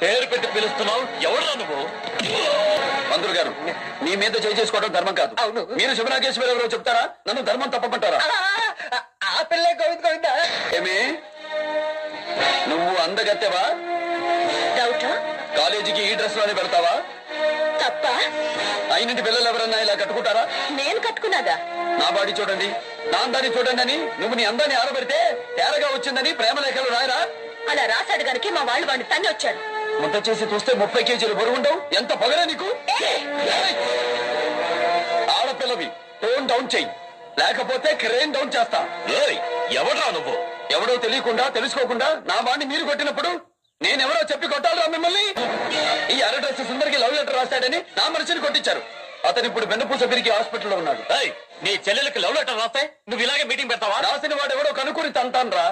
పేరు పెట్టి పిలుస్తున్నావు, ఎవరురా నువ్వు? మంత్రులు గారు, మీ మీద చేయి చేసుకోవడం ధర్మం కాదు. అవును, మీరు శివనాగేశ్వర ఎవరో చెప్తారా? నన్ను ధర్మం తప్పమంటారా? ఆ పిల్లే గోవిందా. ఏమి నువ్వు అందగత్తెవా? డౌటా? కాలేజీకి ఈ డ్రెస్ లోనే పెడతావా? తప్ప. అయినంటి పిల్లలు ఎవరన్నా ఇలా కట్టుకుంటారా? నేను కట్టుకున్నాగా. నా బాడీ చూడండి, నా అందాన్ని చూడండి అని నువ్వు నీ అందాన్ని ఆరబెడితే తేరగా వచ్చిందని ప్రేమలేఖలు రాయరా? అలా రాశాడు గనక మా వాళ్ళు వాడిని తన్ని వచ్చారు. ముద్ద చేసి చూస్తే 30 కేజీలు బరువుండవు. ఎంత పగలే నీకు? ఆడపిల్లవి, టోన్ డౌన్ చెయ్యి, లేకపోతే క్రేన్ డౌన్ చేస్తా. ఎవడ్రా నువ్వు? ఎవడో తెలియకుండా తెలుసుకోకుండా నా వాడిని మీరు కొట్టినప్పుడు నేనెవరో చెప్పి కొట్టాలరా మిమ్మల్ని? ఈ అరడ్రస్ సుందరికి లవ్ లెటర్ రాశాడని నా మనిషిని కొట్టించారు. అతను ఇప్పుడు వెన్నుపూస పెరిగి హాస్పిటల్లో ఉన్నాడు. నీ చెల్లెలకి లవ్ లెటర్ రాస్తే నువ్వు ఇలాగే మీటింగ్ పెడతావా? రాసిన వాడు ఎవడో కనుక్కుని తంటాను రా.